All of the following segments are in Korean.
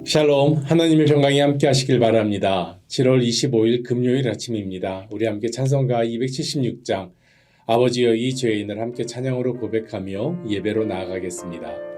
샬롬, 하나님의 평강이 함께 하시길 바랍니다. 7월 25일 금요일 아침입니다. 우리 함께 찬송가 276장 아버지여 이 죄인을 함께 찬양으로 고백하며 예배로 나아가겠습니다.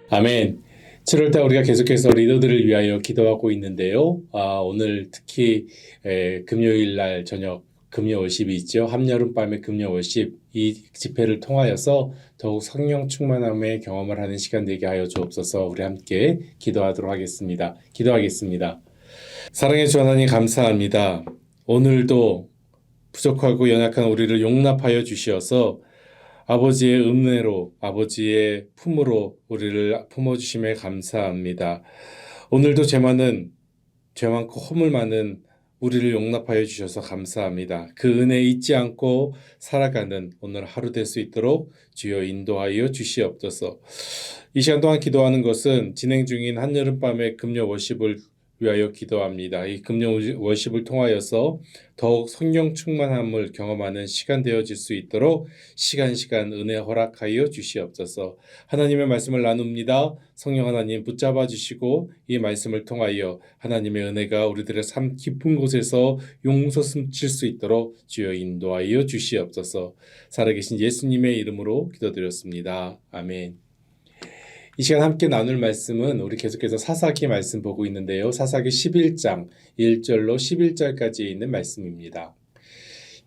아멘. 7월달 우리가 계속해서 리더들을 위하여 기도하고 있는데요. 오늘 특히 금요일 날 저녁 금요 월십이 있죠. 한여름밤의 금요 월십 이 집회를 통하여서 더욱 성령 충만함의 경험을 하는 시간 되게 하여 주옵소서. 우리 함께 기도하도록 하겠습니다. 기도하겠습니다. 사랑의 주 하나님 감사합니다. 오늘도 부족하고 연약한 우리를 용납하여 주시어서 아버지의 은혜로 아버지의 품으로 우리를 품어주심에 감사합니다. 오늘도 죄 많고 허물 많은 우리를 용납하여 주셔서 감사합니다. 그 은혜 잊지 않고 살아가는 오늘 하루 될 수 있도록 주여 인도하여 주시옵소서. 이 시간 동안 기도하는 것은 진행 중인 한여름밤의 금요 월십을 위하여 기도합니다. 이 금요 월십을 통하여서 더욱 성령 충만함을 경험하는 시간 되어질 수 있도록 시간 은혜 허락하여 주시옵소서. 하나님의 말씀을 나눕니다. 성령 하나님 붙잡아 주시고 이 말씀을 통하여 하나님의 은혜가 우리들의 삶 깊은 곳에서 용서 숨칠 수 있도록 주여 인도하여 주시옵소서. 살아계신 예수님의 이름으로 기도드렸습니다. 아멘. 이 시간 함께 나눌 말씀은 우리 계속해서 사사기 말씀 보고 있는데요. 사사기 11장 1절로 11절까지 있는 말씀입니다.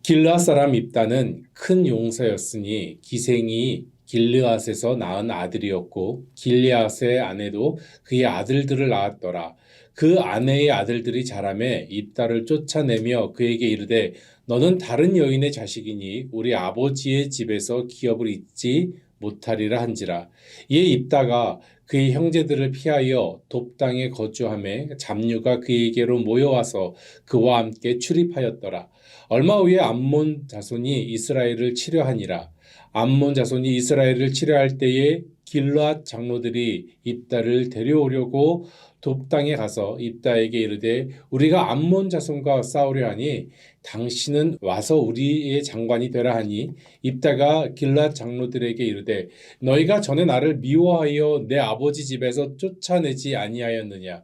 길르앗 사람 입다는 큰 용사였으니 기생이 길르앗에서 낳은 아들이었고 길르앗의 아내도 그의 아들들을 낳았더라. 그 아내의 아들들이 자라매 입다를 쫓아내며 그에게 이르되 너는 다른 여인의 자식이니 우리 아버지의 집에서 기업을 잇지 못하리라 한지라. 이에 입다가 그의 형제들을 피하여 돕당에 거주하매 잡류가 그에게로 모여와서 그와 함께 출입하였더라. 얼마 후에 암몬 자손이 이스라엘을 치려하니라. 암몬 자손이 이스라엘을 치려할 때에 길르앗 장로들이 입다를 데려오려고 돕당에 가서 입다에게 이르되 우리가 암몬 자손과 싸우려 하니 당신은 와서 우리의 장관이 되라 하니 입다가 길르앗 장로들에게 이르되 너희가 전에 나를 미워하여 내 아버지 집에서 쫓아내지 아니하였느냐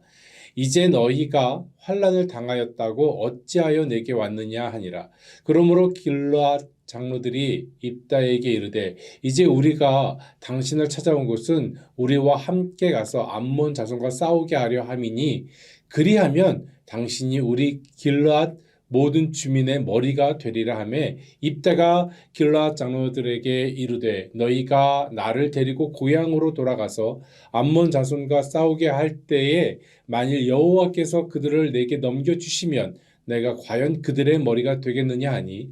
이제 너희가 환난을 당하였다고 어찌하여 내게 왔느냐 하니라. 그러므로 길르앗 장로들이 입다에게 이르되 이제 우리가 당신을 찾아온 것은 우리와 함께 가서 암몬 자손과 싸우게 하려 함이니 그리하면 당신이 우리 길르앗 모든 주민의 머리가 되리라 하매 입다가 길르앗 장로들에게 이르되 너희가 나를 데리고 고향으로 돌아가서 암몬 자손과 싸우게 할 때에 만일 여호와께서 그들을 내게 넘겨주시면 내가 과연 그들의 머리가 되겠느냐 하니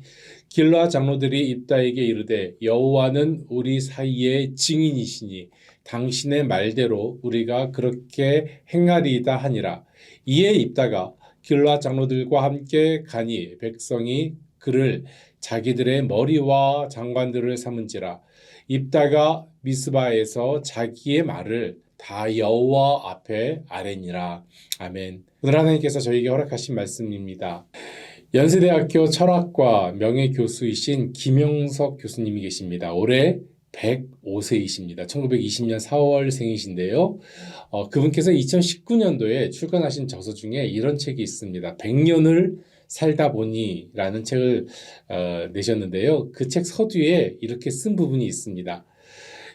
길르앗 장로들이 입다에게 이르되 여호와는 우리 사이의 증인이시니 당신의 말대로 우리가 그렇게 행하리이다 하니라. 이에 입다가 길르앗 장로들과 함께 가니 백성이 그를 자기들의 머리와 장관들을 삼은지라. 입다가 미스바에서 자기의 말을 다 여호와 앞에 아뢰니라. 아멘. 오늘 하나님께서 저에게 허락하신 말씀입니다. 연세대학교 철학과 명예교수이신 김영석 교수님이 계십니다. 올해 105세이십니다. 1920년 4월생이신데요. 그분께서 2019년도에 출간하신 저서 중에 이런 책이 있습니다. 100년을 살다 보니 라는 책을 내셨는데요. 그 책 서두에 이렇게 쓴 부분이 있습니다.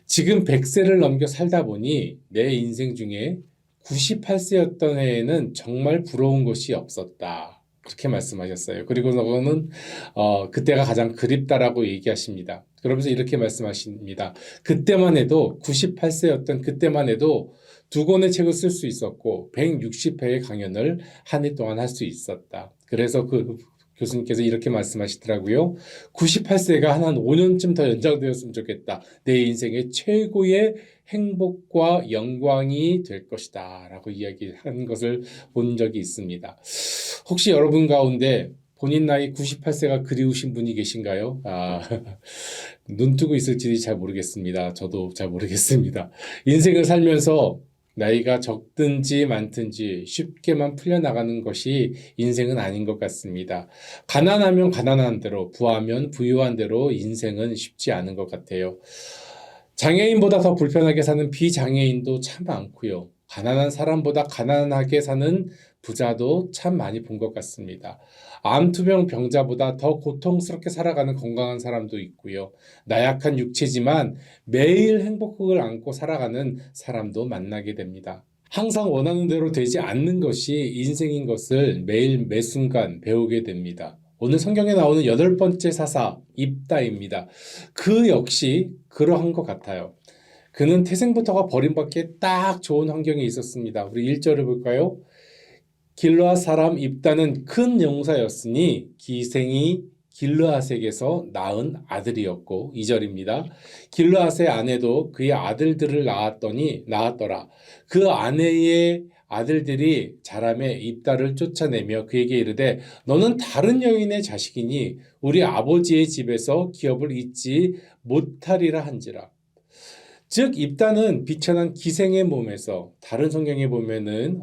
지금 100세를 넘겨 살다 보니 내 인생 중에 98세였던 해에는 정말 부러운 것이 없었다. 그렇게 말씀하셨어요. 그리고 그거는 그때가 가장 그립다라고 얘기하십니다. 그러면서 이렇게 말씀하십니다. 그때만 해도 98세였던 그때만 해도 2권의 책을 쓸 수 있었고 160회의 강연을 한 해 동안 할 수 있었다. 그래서 그 교수님께서 이렇게 말씀하시더라고요. 98세가 한 5년쯤 더 연장되었으면 좋겠다. 내 인생의 최고의 행복과 영광이 될 것이다. 라고 이야기한 것을 본 적이 있습니다. 혹시 여러분 가운데 본인 나이 98세가 그리우신 분이 계신가요? 눈 뜨고 있을지 잘 모르겠습니다. 저도 잘 모르겠습니다. 인생을 살면서 나이가 적든지 많든지 쉽게만 풀려나가는 것이 인생은 아닌 것 같습니다. 가난하면 가난한 대로, 부하면 부유한 대로 인생은 쉽지 않은 것 같아요. 장애인보다 더 불편하게 사는 비장애인도 참 많고요. 가난한 사람보다 가난하게 사는 부자도 참 많이 본 것 같습니다. 암투병 병자보다 더 고통스럽게 살아가는 건강한 사람도 있고요. 나약한 육체지만 매일 행복을 안고 살아가는 사람도 만나게 됩니다. 항상 원하는 대로 되지 않는 것이 인생인 것을 매일 매순간 배우게 됩니다. 오늘 성경에 나오는 8번째 사사 입다입니다. 그 역시 그러한 것 같아요. 그는 태생부터가 버림받기에 딱 좋은 환경에 있었습니다. 우리 1절을 볼까요? 길르앗 사람 입다는 큰 용사였으니 기생이 길르앗에게서 낳은 아들이었고 2절입니다. 길르앗의 아내도 그의 아들들을 낳았더라. 그 아내의 아들들이 자라매 입다를 쫓아내며 그에게 이르되 너는 다른 여인의 자식이니 우리 아버지의 집에서 기업을 잇지 못하리라 한지라. 즉 입다는 비천한 기생의 몸에서 다른 성경에 보면은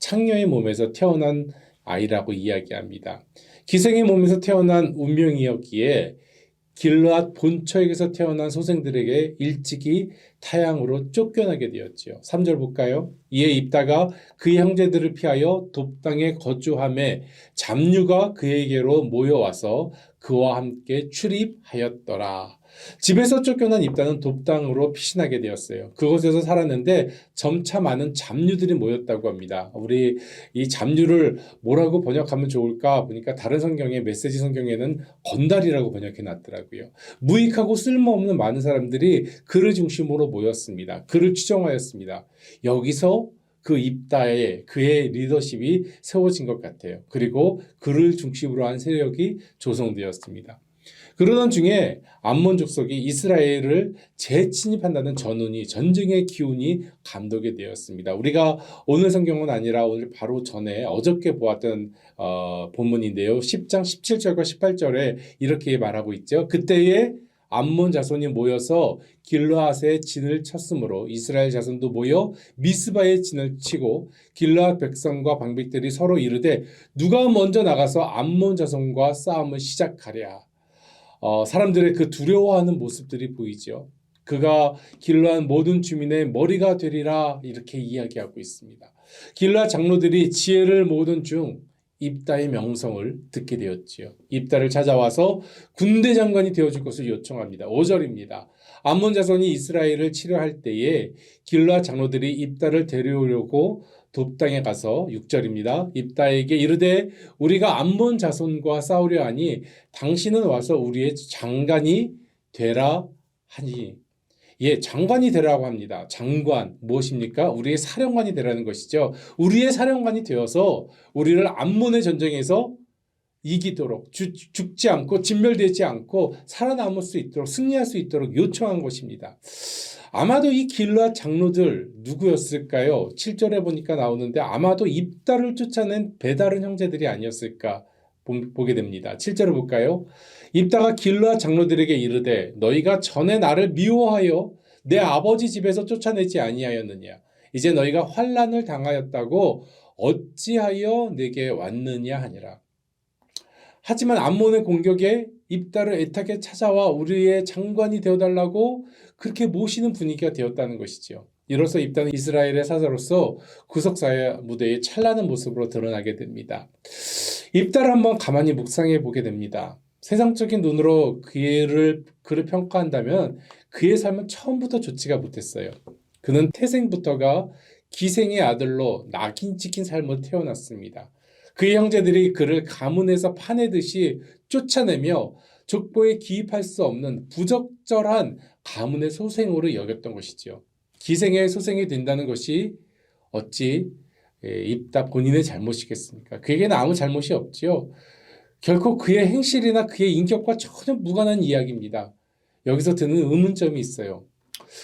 창녀의 몸에서 태어난 아이라고 이야기합니다. 기생의 몸에서 태어난 운명이었기에 길르앗 본처에게서 태어난 소생들에게 일찍이 타향으로 쫓겨나게 되었지요. 3절 볼까요? 이에 입다가 그의 형제들을 피하여 돕당에 거주하매 잡류가 그에게로 모여와서 그와 함께 출입하였더라. 집에서 쫓겨난 입다는 돕당으로 피신하게 되었어요. 그곳에서 살았는데 점차 많은 잡류들이 모였다고 합니다. 우리 이 잡류를 뭐라고 번역하면 좋을까 보니까 다른 성경에 메시지 성경에는 건달이라고 번역해 놨더라고요. 무익하고 쓸모없는 많은 사람들이 그를 중심으로 모였습니다. 그를 추종하였습니다. 여기서 그 입다에 그의 리더십이 세워진 것 같아요. 그리고 그를 중심으로 한 세력이 조성되었습니다. 그러던 중에 암몬 족속이 이스라엘을 재침입한다는 전쟁의 기운이 감도게 되었습니다. 우리가 오늘 성경은 아니라 오늘 바로 전에 어저께 보았던 본문인데요. 10장 17절과 18절에 이렇게 말하고 있죠. 그때에 암몬 자손이 모여서 길르앗에 진을 쳤으므로 이스라엘 자손도 모여 미스바에 진을 치고 길르앗 백성과 방백들이 서로 이르되 누가 먼저 나가서 암몬 자손과 싸움을 시작하랴. 사람들의 그 두려워하는 모습들이 보이죠. 그가 길르앗 모든 주민의 머리가 되리라 이렇게 이야기하고 있습니다. 길르앗 장로들이 지혜를 모든 중 입다의 명성을 듣게 되었지요. 입다를 찾아와서 군대 장관이 되어줄 것을 요청합니다. 5절입니다. 암몬 자손이 이스라엘을 치려할 때에 길르앗 장로들이 입다를 데려오려고 돕당에 가서 6절입니다. 입다에게 이르되 우리가 암몬 자손과 싸우려 하니 당신은 와서 우리의 장관이 되라 하니. 예, 장관이 되라고 합니다. 장관 무엇입니까? 우리의 사령관이 되라는 것이죠. 우리의 사령관이 되어서 우리를 암몬의 전쟁에서 이기도록 죽지 않고 진멸되지 않고 살아남을 수 있도록 승리할 수 있도록 요청한 것입니다. 아마도 이 길르앗 장로들 누구였을까요? 7절에 보니까 나오는데 아마도 입다를 쫓아낸 배다른 형제들이 아니었을까 보게 됩니다. 7절을 볼까요? 입다가 길르앗 장로들에게 이르되 너희가 전에 나를 미워하여 내 아버지 집에서 쫓아내지 아니하였느냐? 이제 너희가 환난을 당하였다고 어찌하여 내게 왔느냐 하니라. 하지만 암몬의 공격에 입다를 애타게 찾아와 우리의 장관이 되어달라고 그렇게 모시는 분위기가 되었다는 것이죠. 이로써 입다는 이스라엘의 사자로서 구속사의 무대에 찬란한 모습으로 드러나게 됩니다. 입다를 한번 가만히 묵상해 보게 됩니다. 세상적인 눈으로 그를 평가한다면 그의 삶은 처음부터 좋지가 못했어요. 그는 태생부터가 기생의 아들로 낙인 찍힌 삶을 태어났습니다. 그의 형제들이 그를 가문에서 파내듯이 쫓아내며 족보에 기입할 수 없는 부적절한 가문의 소생으로 여겼던 것이죠. 기생의 소생이 된다는 것이 어찌 입다 본인의 잘못이겠습니까? 그에게는 아무 잘못이 없지요. 결코 그의 행실이나 그의 인격과 전혀 무관한 이야기입니다. 여기서 드는 의문점이 있어요.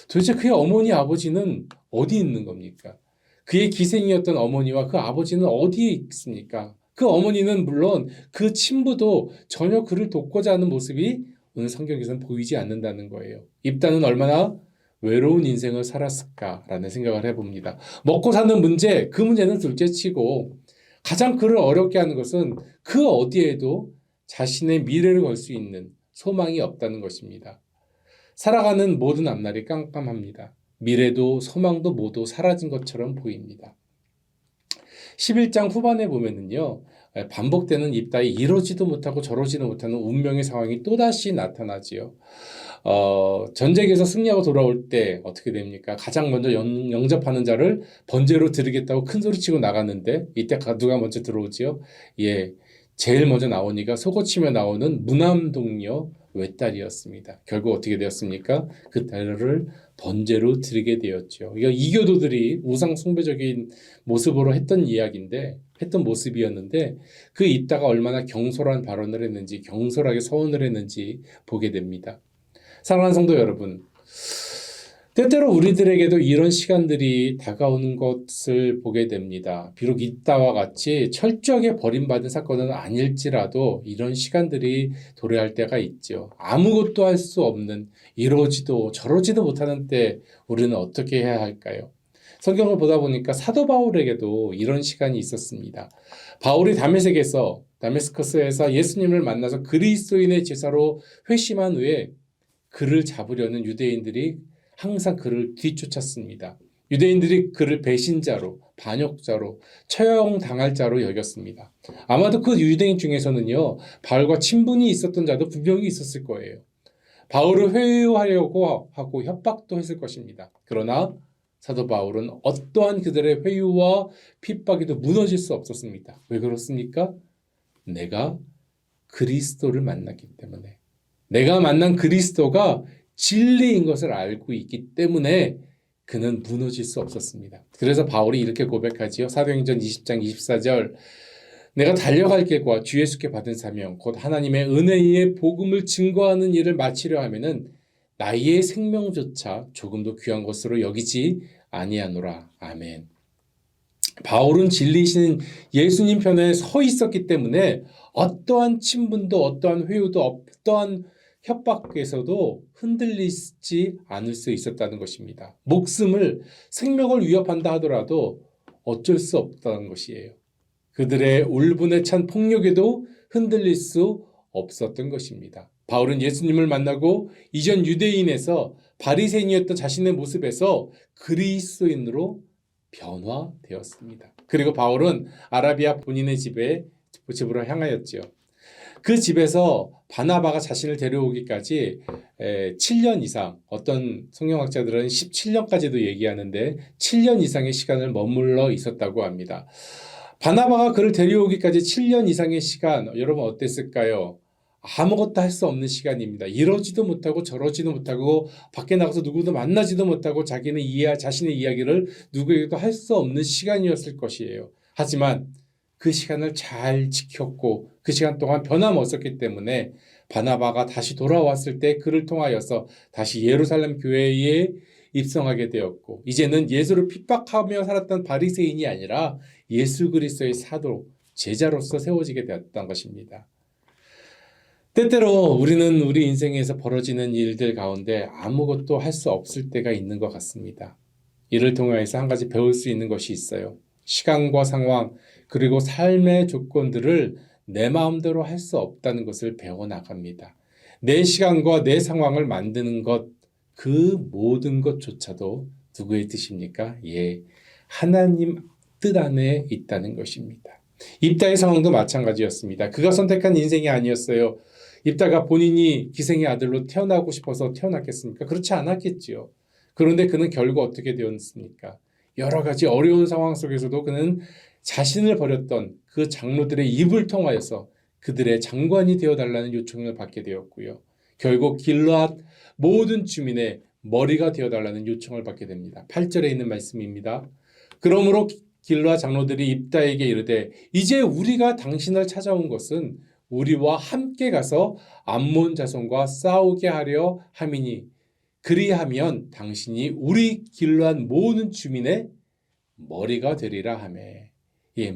도대체 그의 어머니 아버지는 어디 있는 겁니까? 그의 기생이었던 어머니와 그 아버지는 어디에 있습니까? 그 어머니는 물론 그 친부도 전혀 그를 돕고자 하는 모습이 오늘 성경에서는 보이지 않는다는 거예요. 입다는 얼마나 외로운 인생을 살았을까라는 생각을 해봅니다. 먹고 사는 문제, 그 문제는 둘째치고 가장 그를 어렵게 하는 것은 그 어디에도 자신의 미래를 걸 수 있는 소망이 없다는 것입니다. 살아가는 모든 앞날이 깜깜합니다. 미래도 소망도 모두 사라진 것처럼 보입니다. 11장 후반에 보면은요, 반복되는 입다에 이러지도 못하고 저러지도 못하는 운명의 상황이 또다시 나타나지요. 전쟁에서 승리하고 돌아올 때 어떻게 됩니까? 가장 먼저 영접하는 자를 번제로 드리겠다고 큰 소리치고 나갔는데 이때 누가 먼저 들어오지요? 예, 제일 먼저 나오니까 속옷치며 나오는 무남동녀 외딸이었습니다. 결국 어떻게 되었습니까? 그 딸을 번제로 드리게 되었죠. 이거 이교도들이 우상 숭배적인 모습으로 했던 모습이었는데 그 입다가 얼마나 경솔한 발언을 했는지 경솔하게 서원을 했는지 보게 됩니다. 사랑하는 성도 여러분, 때때로 우리들에게도 이런 시간들이 다가오는 것을 보게 됩니다. 비록 입다와 같이 철저하게 버림받은 사건은 아닐지라도 이런 시간들이 도래할 때가 있죠. 아무것도 할 수 없는, 이러지도 저러지도 못하는 때 우리는 어떻게 해야 할까요? 성경을 보다 보니까 사도 바울에게도 이런 시간이 있었습니다. 바울이 다메스커스에서 예수님을 만나서 그리스도인의 제사로 회심한 후에 그를 잡으려는 유대인들이 항상 그를 뒤쫓았습니다. 유대인들이 그를 배신자로, 반역자로, 처형당할 자로 여겼습니다. 아마도 그 유대인 중에서는요, 바울과 친분이 있었던 자도 분명히 있었을 거예요. 바울을 회유하려고 하고 협박도 했을 것입니다. 그러나 사도 바울은 어떠한 그들의 회유와 핍박에도 무너질 수 없었습니다. 왜 그렇습니까? 내가 그리스도를 만났기 때문에. 내가 만난 그리스도가 진리인 것을 알고 있기 때문에 그는 무너질 수 없었습니다. 그래서 바울이 이렇게 고백하지요. 사도행전 20장 24절 내가 달려갈 길과 주 예수께 받은 사명 곧 하나님의 은혜의 복음을 증거하는 일을 마치려 하면은 나의 생명조차 조금도 귀한 것으로 여기지 아니하노라. 아멘. 바울은 진리이신 예수님 편에 서 있었기 때문에 어떠한 친분도 어떠한 회유도 어떠한 협박에서도 흔들리지 않을 수 있었다는 것입니다. 생명을 위협한다 하더라도 어쩔 수 없다는 것이에요. 그들의 울분에 찬 폭력에도 흔들릴 수 없었던 것입니다. 바울은 예수님을 만나고 이전 유대인에서 바리새인이었던 자신의 모습에서 그리스도인으로 변화되었습니다. 그리고 바울은 아라비아 본인의 집으로 향하였지요. 그 집에서 바나바가 자신을 데려오기까지 7년 이상, 어떤 성경학자들은 17년까지도 얘기하는데 7년 이상의 시간을 머물러 있었다고 합니다. 바나바가 그를 데려오기까지 7년 이상의 시간, 여러분 어땠을까요? 아무것도 할 수 없는 시간입니다. 이러지도 못하고 저러지도 못하고 밖에 나가서 누구도 만나지도 못하고 자신의 이야기를 누구에게도 할 수 없는 시간이었을 것이에요. 하지만 그 시간을 잘 지켰고 그 시간 동안 변함없었기 때문에 바나바가 다시 돌아왔을 때 그를 통하여서 다시 예루살렘 교회에 입성하게 되었고 이제는 예수를 핍박하며 살았던 바리새인이 아니라 예수 그리스도의 사도, 제자로서 세워지게 되었던 것입니다. 때때로 우리는 우리 인생에서 벌어지는 일들 가운데 아무것도 할 수 없을 때가 있는 것 같습니다. 이를 통해서 한 가지 배울 수 있는 것이 있어요. 시간과 상황 그리고 삶의 조건들을 내 마음대로 할 수 없다는 것을 배워나갑니다. 내 시간과 내 상황을 만드는 것, 그 모든 것조차도 누구의 뜻입니까? 하나님 뜻 안에 있다는 것입니다. 입다의 상황도 마찬가지였습니다. 그가 선택한 인생이 아니었어요. 입다가 본인이 기생의 아들로 태어나고 싶어서 태어났겠습니까? 그렇지 않았겠지요. 그런데 그는 결국 어떻게 되었습니까? 여러 가지 어려운 상황 속에서도 그는 자신을 버렸던 그 장로들의 입을 통하여서 그들의 장관이 되어달라는 요청을 받게 되었고요. 결국 길르앗 모든 주민의 머리가 되어달라는 요청을 받게 됩니다. 8절에 있는 말씀입니다. 그러므로 길르앗 장로들이 입다에게 이르되 이제 우리가 당신을 찾아온 것은 우리와 함께 가서 암몬 자손과 싸우게 하려 함이니 그리하면 당신이 우리 길르앗 모든 주민의 머리가 되리라 하매.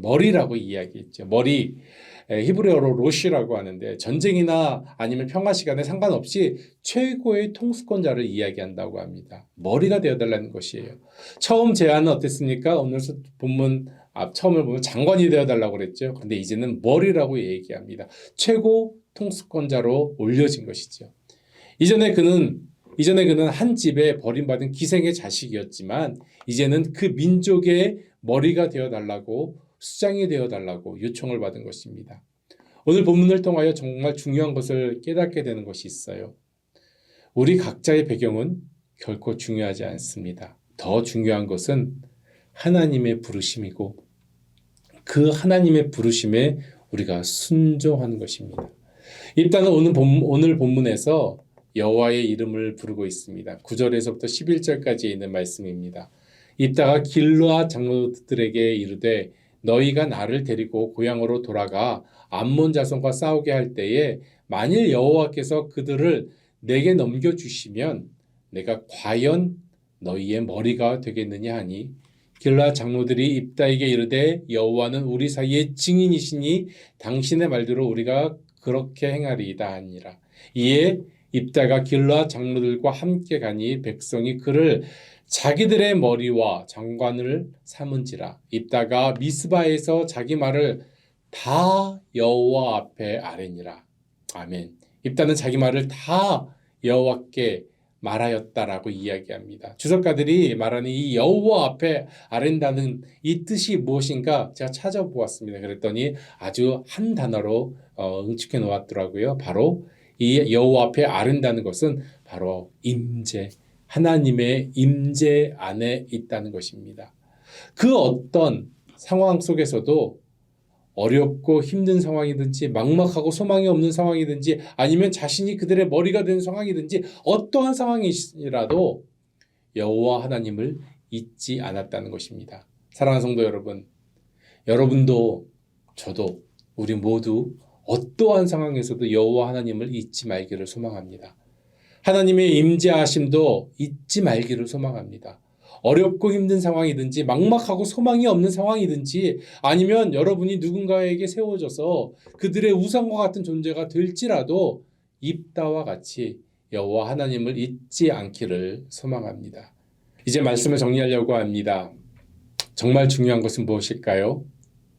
머리라고 이야기했죠. 머리, 히브리어로 로시라고 하는데 전쟁이나 아니면 평화 시간에 상관없이 최고의 통수권자를 이야기한다고 합니다. 머리가 되어달라는 것이에요. 처음 제안은 어땠습니까? 오늘 본문 처음을 보면 장관이 되어달라고 그랬죠. 그런데 이제는 머리라고 얘기합니다. 최고 통수권자로 올려진 것이죠. 이전에 그는 한 집에 버림받은 기생의 자식이었지만 이제는 그 민족의 머리가 되어달라고 수장이 되어달라고 요청을 받은 것입니다. 오늘 본문을 통하여 정말 중요한 것을 깨닫게 되는 것이 있어요. 우리 각자의 배경은 결코 중요하지 않습니다. 더 중요한 것은 하나님의 부르심이고 그 하나님의 부르심에 우리가 순종하는 것입니다. 일단은 오늘 본문에서 여호와의 이름을 부르고 있습니다. 9절에서부터 11절까지 있는 말씀입니다. 입다가 길르앗 장로들에게 이르되 너희가 나를 데리고 고향으로 돌아가 암몬 자손과 싸우게 할 때에 만일 여호와께서 그들을 내게 넘겨주시면 내가 과연 너희의 머리가 되겠느냐 하니 길르앗 장로들이 입다에게 이르되 여호와는 우리 사이의 증인이시니 당신의 말대로 우리가 그렇게 행하리이다 하니라. 이에 입다가 길르앗 장로들과 함께 가니 백성이 그를 자기들의 머리와 장관을 삼은지라. 입다가 미스바에서 자기 말을 다 여호와 앞에 아뢰니라. 아멘. 입다는 자기 말을 다 여호와께 말하였다라고 이야기합니다. 주석가들이 말하는 이 여호와 앞에 아랜다는 이 뜻이 무엇인가 제가 찾아보았습니다. 그랬더니 아주 한 단어로 응축해 놓았더라고요. 바로 이 여호와 앞에 아른다는 것은 바로 임재, 하나님의 임재 안에 있다는 것입니다. 그 어떤 상황 속에서도 어렵고 힘든 상황이든지 막막하고 소망이 없는 상황이든지 아니면 자신이 그들의 머리가 된 상황이든지 어떠한 상황이라도 여호와 하나님을 잊지 않았다는 것입니다. 사랑하는 성도 여러분, 여러분도 저도 우리 모두 어떠한 상황에서도 여호와 하나님을 잊지 말기를 소망합니다. 하나님의 임재하심도 잊지 말기를 소망합니다. 어렵고 힘든 상황이든지 막막하고 소망이 없는 상황이든지 아니면 여러분이 누군가에게 세워져서 그들의 우상과 같은 존재가 될지라도 입다와 같이 여호와 하나님을 잊지 않기를 소망합니다. 이제 말씀을 정리하려고 합니다. 정말 중요한 것은 무엇일까요?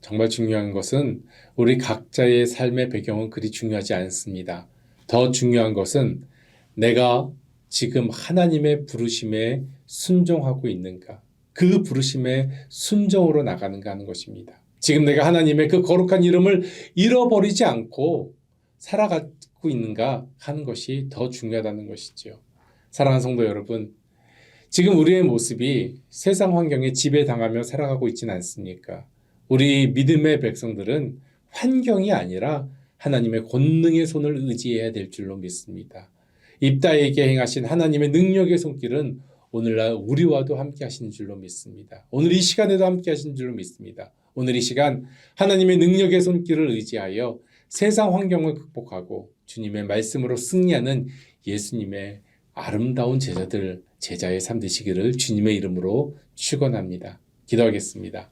정말 중요한 것은 우리 각자의 삶의 배경은 그리 중요하지 않습니다. 더 중요한 것은 내가 지금 하나님의 부르심에 순종하고 있는가, 그 부르심에 순종으로 나가는가 하는 것입니다. 지금 내가 하나님의 그 거룩한 이름을 잃어버리지 않고 살아가고 있는가 하는 것이 더 중요하다는 것이죠. 사랑하는 성도 여러분, 지금 우리의 모습이 세상 환경에 지배당하며 살아가고 있지는 않습니까? 우리 믿음의 백성들은 환경이 아니라 하나님의 권능의 손을 의지해야 될 줄로 믿습니다. 입다에게 행하신 하나님의 능력의 손길은 오늘날 우리와도 함께 하시는 줄로 믿습니다. 오늘 이 시간에도 함께 하시는 줄로 믿습니다. 오늘 이 시간 하나님의 능력의 손길을 의지하여 세상 환경을 극복하고 주님의 말씀으로 승리하는 예수님의 아름다운 제자의 삶 되시기를 주님의 이름으로 축원합니다. 기도하겠습니다.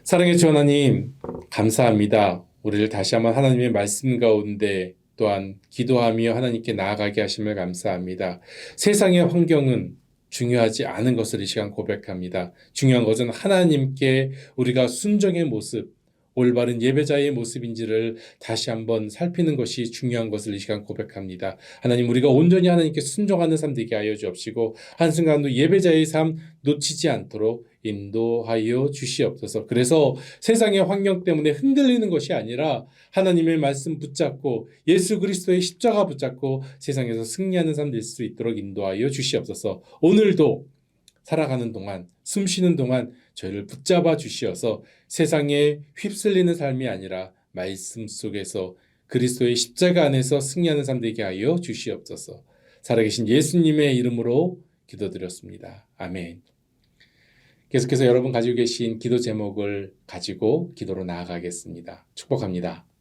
사랑의 주 하나님, 감사합니다. 우리를 다시 한번 하나님의 말씀 가운데 또한 기도하며 하나님께 나아가게 하심을 감사합니다. 세상의 환경은 중요하지 않은 것을 이 시간 고백합니다. 중요한 것은 하나님께 우리가 순종의 모습, 올바른 예배자의 모습인지를 다시 한번 살피는 것이 중요한 것을 이 시간 고백합니다. 하나님, 우리가 온전히 하나님께 순종하는 삶 되게 하여 주옵시고 한순간도 예배자의 삶 놓치지 않도록 인도하여 주시옵소서. 그래서 세상의 환경 때문에 흔들리는 것이 아니라 하나님의 말씀 붙잡고 예수 그리스도의 십자가 붙잡고 세상에서 승리하는 삶 될 수 있도록 인도하여 주시옵소서. 오늘도 살아가는 동안, 숨 쉬는 동안 저희를 붙잡아 주시어서 세상에 휩쓸리는 삶이 아니라 말씀 속에서 그리스도의 십자가 안에서 승리하는 삶 되게 하여 주시옵소서. 살아계신 예수님의 이름으로 기도드렸습니다. 아멘. 계속해서 여러분 가지고 계신 기도 제목을 가지고 기도로 나아가겠습니다. 축복합니다.